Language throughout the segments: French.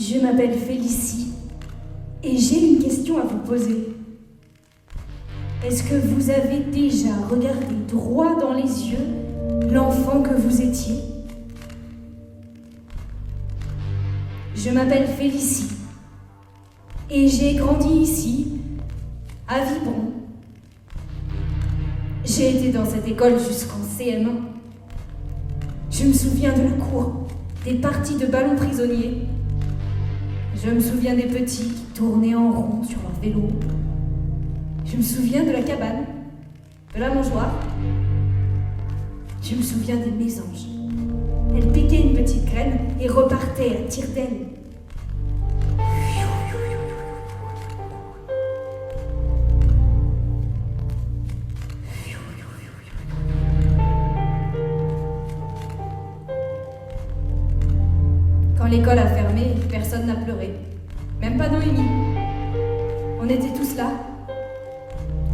Je m'appelle Félicie et j'ai une question à vous poser. Est-ce que vous avez déjà regardé droit dans les yeux l'enfant que vous étiez? Je m'appelle Félicie et j'ai grandi ici, à Vibron. J'ai été dans cette école jusqu'en CM1. Je me souviens de la cour, des parties de ballons prisonniers. Je me souviens des petits qui tournaient en rond sur leur vélo. Je me souviens de la cabane, de la mangeoire. Je me souviens des mésanges. Elles piquaient une petite graine et repartaient à tire-d'aile. Quand l'école a fermé, personne n'a pleuré. Même pas Noémie. On était tous là,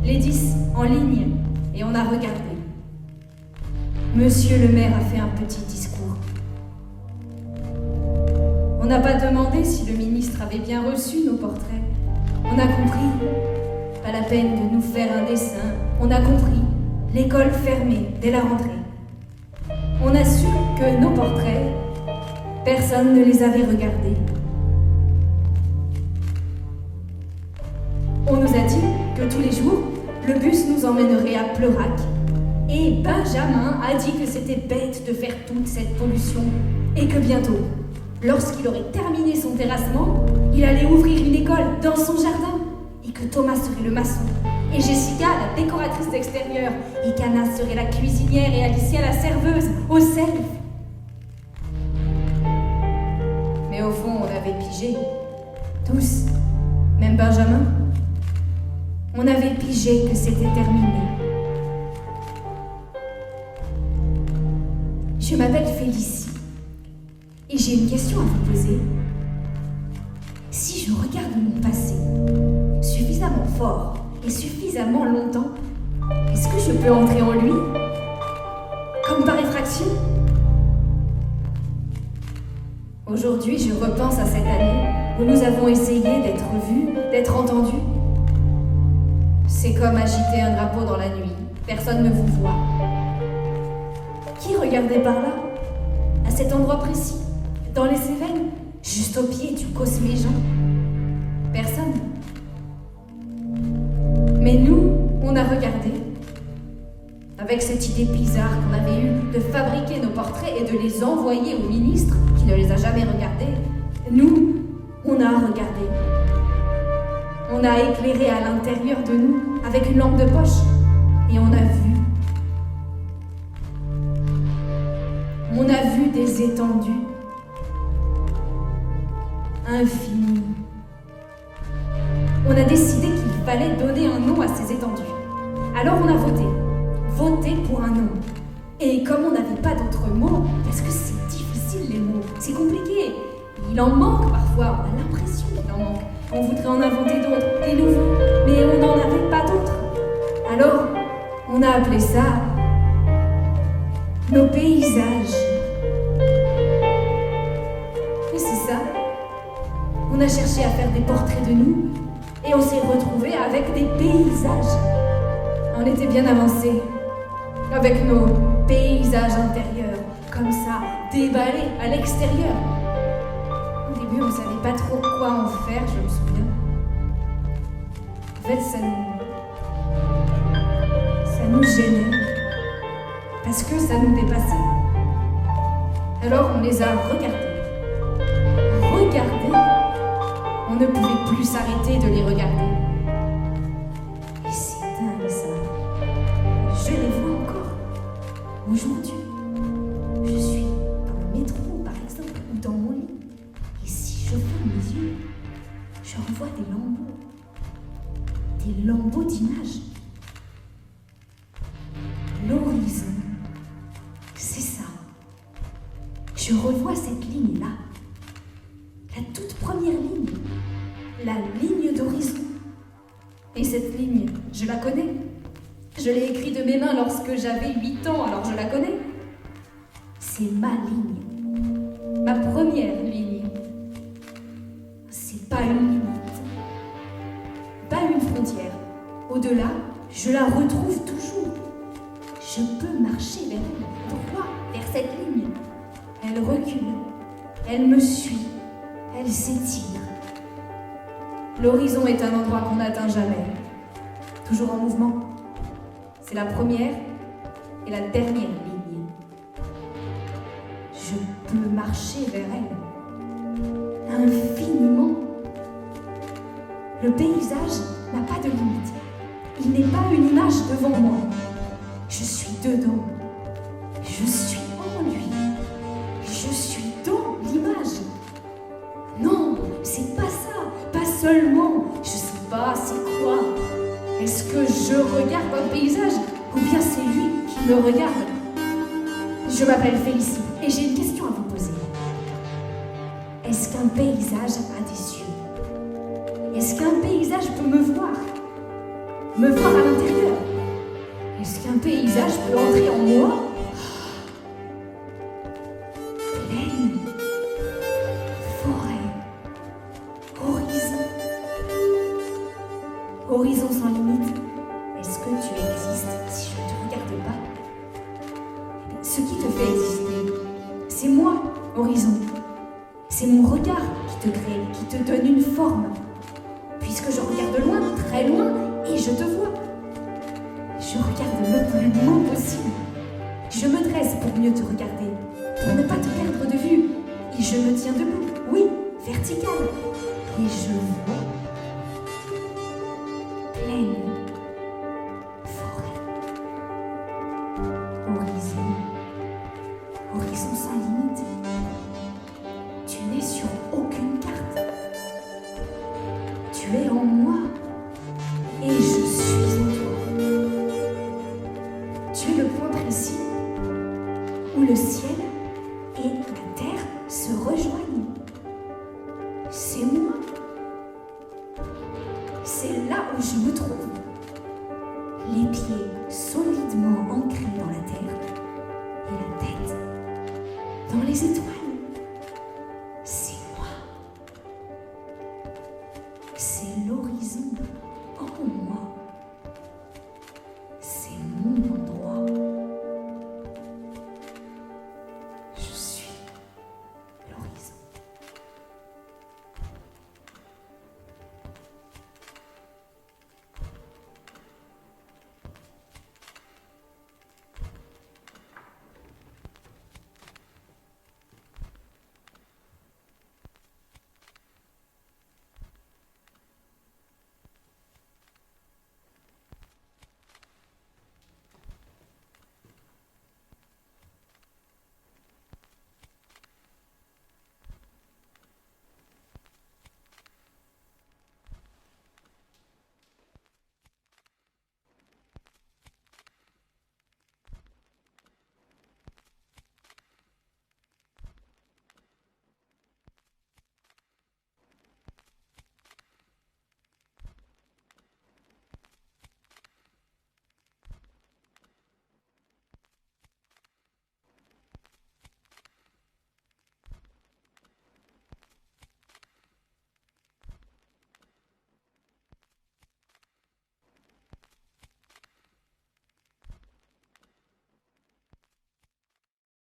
les 10 en ligne, et on a regardé. Monsieur le maire a fait un petit discours. On n'a pas demandé si le ministre avait bien reçu nos portraits. On a compris. Pas la peine de nous faire un dessin. On a compris. L'école fermée dès la rentrée. On a su que nos portraits, personne ne les avait regardés. On nous a dit que tous les jours, le bus nous emmènerait à Pleurac. Et Benjamin a dit que c'était bête de faire toute cette pollution. Et que bientôt, lorsqu'il aurait terminé son terrassement, il allait ouvrir une école dans son jardin. Et que Thomas serait le maçon. Et Jessica, la décoratrice d'extérieur. Et qu'Anna serait la cuisinière et Alicia la serveuse, au self. Mais au fond, on avait pigé. Tous. Même Benjamin. On avait pigé que c'était terminé. Je m'appelle Félicie et j'ai une question à vous poser. Si je regarde mon passé suffisamment fort et suffisamment longtemps, est-ce que je peux entrer en lui? Comme par effraction? Aujourd'hui, je repense à cette année où nous avons essayé d'être vus, d'être entendus. C'est comme agiter un drapeau dans la nuit. Personne ne vous voit. Qui regardait par là? À cet endroit précis? Dans les Cévennes? Juste au pied du Cosméjean? Personne. Mais nous, on a regardé. Avec cette idée bizarre qu'on avait eue de fabriquer nos portraits et de les envoyer au ministre qui ne les a jamais regardés. Nous, on a regardé. On a éclairé à l'intérieur de nous avec une lampe de poche et on a vu. On a vu des étendues infinies. On a décidé qu'il fallait donner un nom à ces étendues. Alors on a voté. Voté pour un nom. Et comme on n'avait pas d'autres mots, parce que c'est difficile les mots, c'est compliqué. Il en manque parfois, on a l'impression qu'il en manque. On voudrait en inventer d'autres, des nouveaux, mais on n'en avait pas d'autres. Alors, on a appelé ça nos paysages. Et c'est ça. On a cherché à faire des portraits de nous et on s'est retrouvés avec des paysages. On était bien avancés, avec nos paysages intérieurs, comme ça, déballés à l'extérieur. Au début, on ne savait pas trop quoi en faire, je me souviens. En fait, ça nous gênait, parce que ça nous dépassait. Alors on les a regardés. Regardés. On ne pouvait plus s'arrêter de les regarder. Et c'est dingue ça. Je les vois encore. Aujourd'hui, je suis dans le métro par exemple, ou dans mon lit. Et si je ferme les yeux, je revois des lambeaux. Des lambeaux d'images. L'horizon, c'est ça. Je revois cette ligne-là. La toute première ligne. La ligne d'horizon. Et cette ligne, je la connais. Je l'ai écrite de mes mains lorsque j'avais 8 ans, alors je la connais. C'est ma ligne. Ma première ligne. c'est pas une limite, pas une frontière. Au-delà, je la retrouve toujours. Je peux marcher vers elle, droit vers cette ligne. Elle recule, elle me suit, elle s'étire. L'horizon est un endroit qu'on n'atteint jamais, toujours en mouvement. C'est la première et la dernière ligne. Je peux marcher vers elle, infiniment. Le paysage n'a pas de limite. Il n'est pas une image devant moi. Je suis dedans. Je suis en lui. Je suis dans l'image. Non, c'est pas ça. Pas seulement. Je sais pas, c'est quoi? Est-ce que je regarde un paysage ou bien c'est lui qui me regarde? Je m'appelle Félicie et j'ai une question à vous poser. Est-ce qu'un paysage a des yeux? Est-ce qu'un paysage peut me voir? Me voir à l'intérieur? Est-ce qu'un paysage peut entrer en moi? Plaine, forêt, horizon. Horizon sans limite. Est-ce que tu existes si je ne te regarde pas? Ce qui te fait exister, c'est moi, horizon. C'est mon regard qui te crée, qui te donne une forme. Puisque je regarde loin, très loin, et je te vois. Je regarde le plus loin possible. Je me dresse pour mieux te regarder, pour ne pas te perdre de vue. Et je me tiens debout, oui, vertical. Et je vois plaine, forêt, horizon, horizon sans limite. Tu n'es sur aucune carte. Tu es en moi et je suis en toi. Tu es le point précis où le ciel et la terre se rejoignent. C'est moi. C'est là où je me trouve. Les pieds solidement ancrés dans la terre et la tête dans les étoiles. C'est moi. C'est l'horizon en moi.